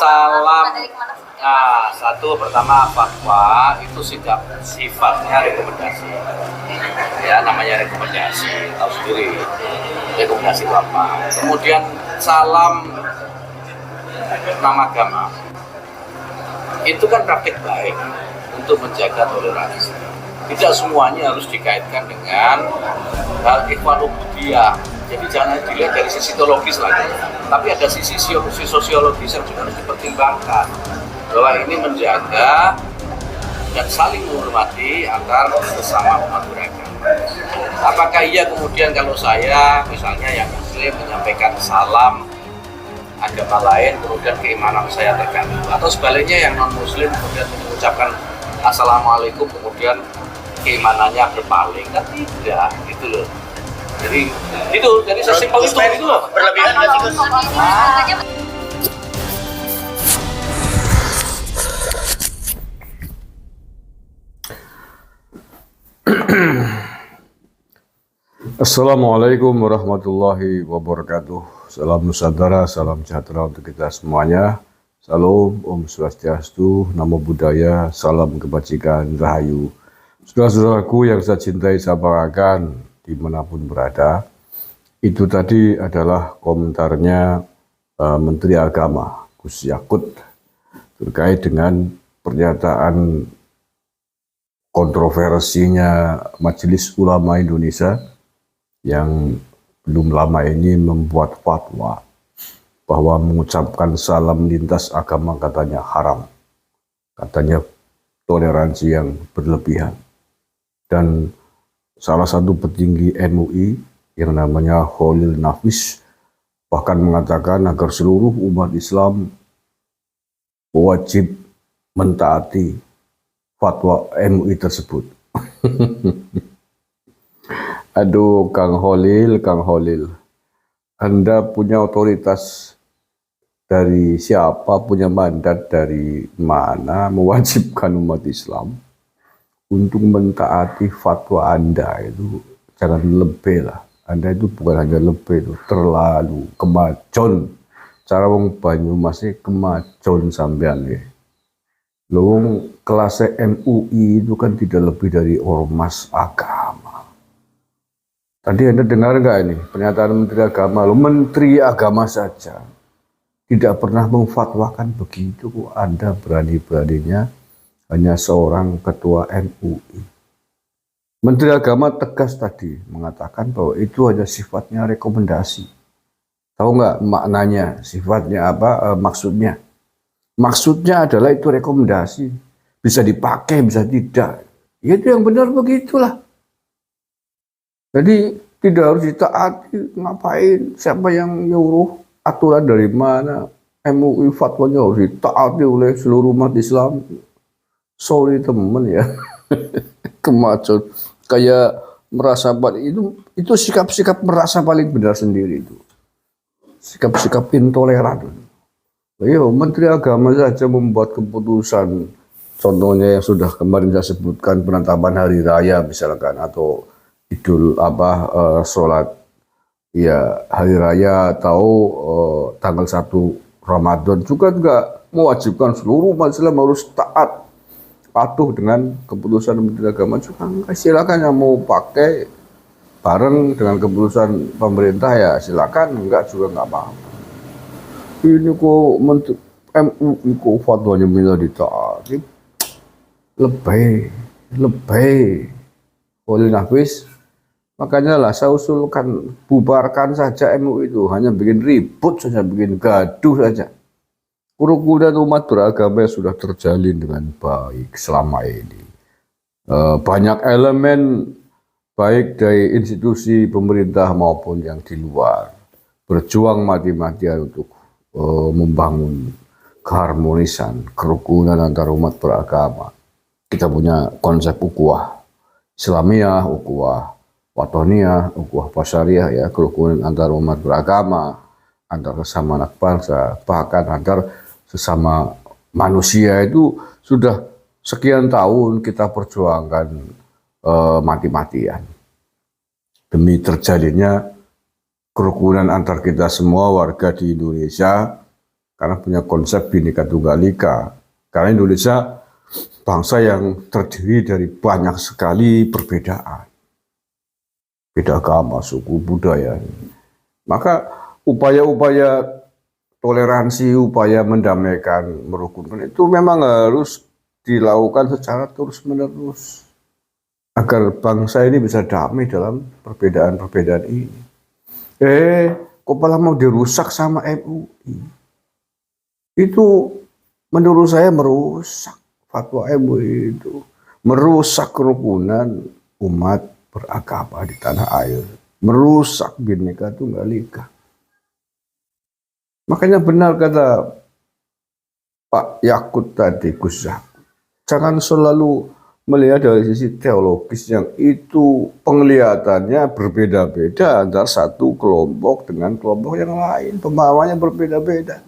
salam. Nah, satu pertama fatwa itu sifatnya rekomendasi. Ya, namanya rekomendasi, tahu sendiri. Rekomendasi itu apa? Kemudian salam nama agama. Itu kan praktik baik untuk menjaga toleransi. Tidak semuanya harus dikaitkan dengan hal ikhwan ubudiyah. Jadi jangan dilihat dari sisi teologis lagi, tapi ada sisi sosiologis yang juga harus dipertimbangkan, bahwa ini menjaga dan saling menghormati antar sesama umat beragama. Apakah iya kemudian kalau saya misalnya yang muslim menyampaikan salam agama lain, kemudian keimanan saya terganggu, atau sebaliknya yang non muslim kemudian mengucapkan assalamualaikum kemudian keimanannya berpaling? Kan tidak, gitu loh. Jadi sesimpel itu loh. Berlebihan nggak sih Gus? Assalamualaikum warahmatullahi wabarakatuh. Salam Nusantara, salam sejahtera untuk kita semuanya. Salam, Om Swastiastu, Namo Buddhaya, salam kebajikan, rahayu. Saudara-saudaraku yang saya cintai, saya banggakan dimanapun berada. Itu tadi adalah komentarnya Menteri Agama Gus Yakut terkait dengan pernyataan kontroversinya Majelis Ulama Indonesia yang belum lama ini membuat fatwa bahwa mengucapkan salam lintas agama katanya haram, katanya toleransi yang berlebihan. Dan salah satu petinggi MUI yang namanya Khalil Nafis bahkan mengatakan agar seluruh umat Islam wajib mentaati fatwa MUI tersebut. Aduh, Kang Khalil, Anda punya otoritas dari siapa, punya mandat dari mana mewajibkan umat Islam untuk mentaati fatwa Anda? Itu jangan lebih lah. Anda itu bukan hanya lebih, itu terlalu kemajon. Cara wong Banyumas kemajon sampean ya. Loh, kelas MUI itu kan tidak lebih dari ormas agama. Tadi Anda dengar nggak ini pernyataan Menteri Agama? Loh, Menteri Agama saja tidak pernah memfatwakan begitu. Anda berani-beraninya hanya seorang ketua MUI. Menteri Agama tegas tadi mengatakan bahwa itu hanya sifatnya rekomendasi. Tahu nggak maknanya? Sifatnya apa? Maksudnya? Maksudnya adalah itu rekomendasi. Bisa dipakai, bisa tidak. Ya itu yang benar begitulah. Jadi tidak harus ditaati. Ngapain? Siapa yang nyuruh? Aturan dari mana? MUI fatwanya harus ditaati oleh seluruh umat Islam. Sorry temen ya, kemajon, kayak merasa itu sikap-sikap merasa paling benar sendiri itu, sikap-sikap intoleran. Ayo, Menteri Agama saja membuat keputusan, contohnya yang sudah kemarin saya sebutkan penetapan hari raya misalkan, atau idul sholat ya hari raya atau tanggal 1 Ramadan juga mewajibkan seluruh umat Islam harus taat patuh dengan keputusan Menteri Agama juga. Silakan yang mau pakai bareng dengan keputusan pemerintah ya silakan, enggak juga enggak apa-apa. Ini kok Menteri MUI kok fatwanya minta ditaati, lebay oleh Nafis. Makanya lah saya usulkan bubarkan saja MUI itu, hanya bikin ribut saja, bikin gaduh saja. Kerukunan umat beragama sudah terjalin dengan baik selama ini. Banyak elemen baik dari institusi pemerintah maupun yang di luar berjuang mati-matian untuk membangun keharmonisan, kerukunan antar umat beragama. Kita punya konsep ukhuwah Islamiyah, ukhuwah Watoniyah, ukhuwah Basyariyah, ya, kerukunan antar umat beragama, antar sesama anak bangsa, bahkan antar sesama manusia. Itu sudah sekian tahun kita perjuangkan mati-matian demi terjadinya kerukunan antar kita semua warga di Indonesia, karena punya konsep Bhinneka Tunggal Ika. Karena Indonesia bangsa yang terdiri dari banyak sekali perbedaan, beda agama, suku, budaya. Maka upaya-upaya toleransi, upaya mendamaikan, merukunkan itu memang harus dilakukan secara terus-menerus agar bangsa ini bisa damai dalam perbedaan-perbedaan ini. Kok malah mau dirusak sama MUI? Itu menurut saya merusak fatwa MUI itu, merusak kerukunan umat beragama di tanah air, merusak Bhinneka Tunggal Ika. Makanya benar kata Pak Yakut tadi, Gus Yakut, jangan selalu melihat dari sisi teologis yang itu penglihatannya berbeda-beda antara satu kelompok dengan kelompok yang lain, pemahamannya berbeda-beda.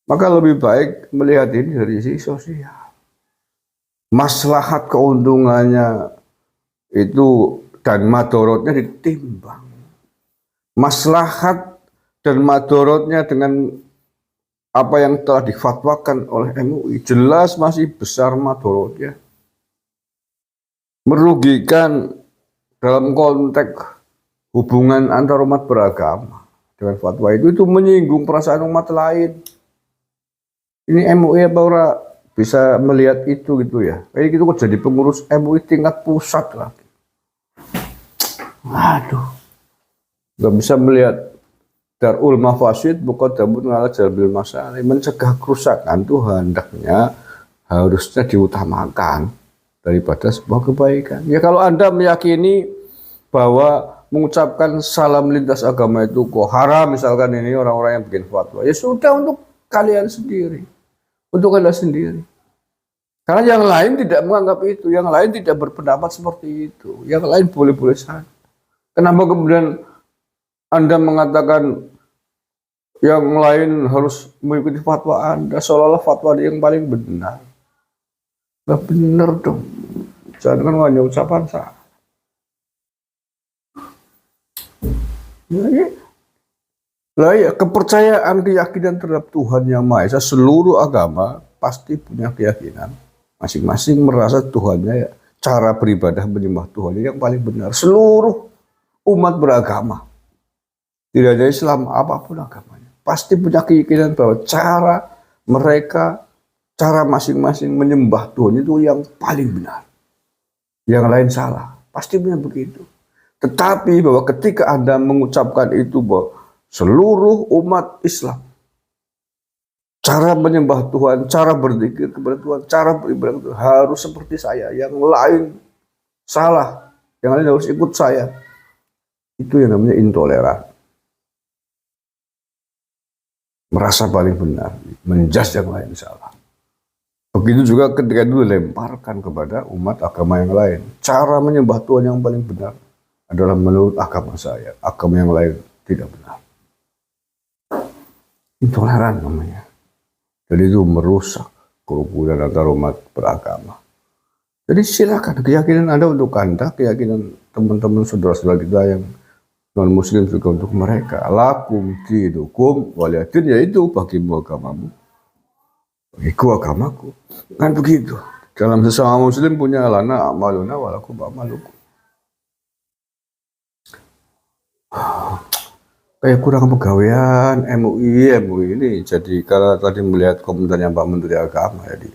Maka lebih baik melihat ini dari sisi sosial. Maslahat keuntungannya itu dan madorotnya ditimbang. Maslahat dan madorotnya dengan apa yang telah difatwakan oleh MUI jelas masih besar madorotnya. Merugikan dalam konteks hubungan antar umat beragama dengan fatwa itu menyinggung perasaan umat lain. Ini MUI apa ora bisa melihat itu gitu ya? Kayak gitu kok jadi pengurus MUI tingkat pusat lagi. Aduh, nggak bisa melihat Darul Mafasid muqaddamun ala jalbil masalih, mencegah kerusakan itu hendaknya harusnya diutamakan daripada sebuah kebaikan. Ya kalau Anda meyakini bahwa mengucapkan salam lintas agama itu kok haram, misalkan ini orang-orang yang bikin fatwa, ya sudah untuk kalian sendiri, untuk Anda sendiri. Karena yang lain tidak menganggap itu, yang lain tidak berpendapat seperti itu, yang lain boleh-boleh saja. Kenapa kemudian Anda mengatakan yang lain harus mengikuti fatwa Anda, seolah-olah fatwa yang paling benar? Nggak benar dong. Jangan kan hanya ucapan saya. Ya, kepercayaan, keyakinan terhadap Tuhan Yang Maha Esa, seluruh agama pasti punya keyakinan. Masing-masing merasa Tuhannya, ya, cara beribadah menyembah Tuhan yang paling benar. Seluruh umat beragama, tidak ada Islam apapun agamanya, pasti punya keyakinan bahwa cara mereka, cara masing-masing menyembah Tuhan itu yang paling benar. Yang lain salah, pasti punya begitu. Tetapi bahwa ketika Anda mengucapkan itu bahwa seluruh umat Islam, cara menyembah Tuhan, cara berzikir kepada Tuhan, cara beribadah kepada Tuhan harus seperti saya, yang lain salah, yang lain harus ikut saya. Itu yang namanya intoleran. Merasa paling benar, menjas yang lain salah. Begitu juga ketika itu dilemparkan kepada umat agama yang lain. Cara menyembah Tuhan yang paling benar adalah menurut agama saya, agama yang lain tidak benar. Intoleran namanya. Jadi itu merusak kerukunan antar umat beragama. Jadi silakan keyakinan Anda untuk Anda, keyakinan teman-teman saudara-saudara kita yang non-muslim juga untuk mereka. Lakum dinukum waliyadin, yaitu bagimu agamamu, bagiku agamaku. Kan begitu. Dalam sesama muslim punya lana amaluna walakum amalukum. Kayak kurang pegawaian MUI ini. Jadi karena tadi melihat komentarnya Pak Menteri Agama, jadi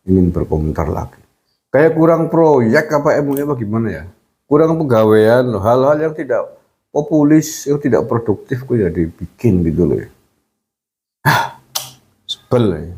ingin berkomentar lagi. Kayak kurang proyek apa MUI apa gimana ya? Kurang pegawaian, hal-hal yang tidak populis, yang tidak produktif kok ya dibikin gitu loh ya. Sebel ya.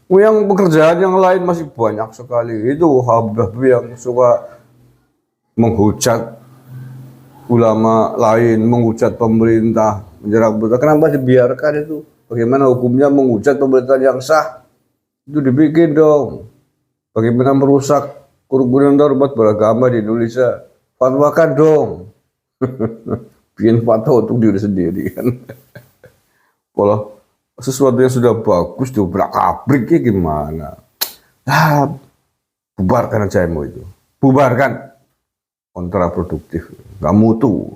Yang pekerjaan yang lain masih banyak sekali. Itu habib yang suka menghujat ulama lain, menghujat pemerintah, menyerang pemerintah. Kenapa dibiarkan itu? Bagaimana hukumnya menghujat pemerintahan yang sah? Itu dibikin dong. Bagaimana merusak kerukunan umat beragama di Indonesia? Fatwakan dong. Bikin fatwa untuk diri sendiri kan. Kalau sesuatu yang sudah bagus diobrak-abrik gimana? Bubarkan aja itu. Bubarkan. Kontraproduktif, nggak mutu.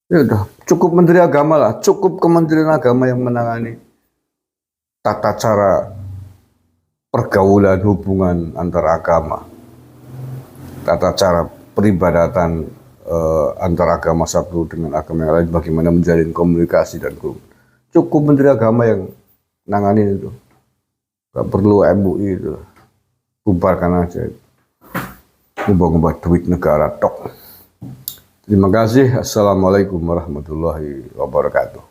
Ya udah, cukup Menteri Agama lah, cukup Kementerian Agama yang menangani tata cara pergaulan hubungan antar agama, tata cara peribadatan antar agama satu dengan agama yang lain, bagaimana menjalin komunikasi dan kerumunan. Cukup Menteri Agama yang nangani itu, gak perlu MUI itu, bubarkan aja, ngubah-ngubah duit negara tok. Terima kasih. Assalamualaikum warahmatullahi wabarakatuh.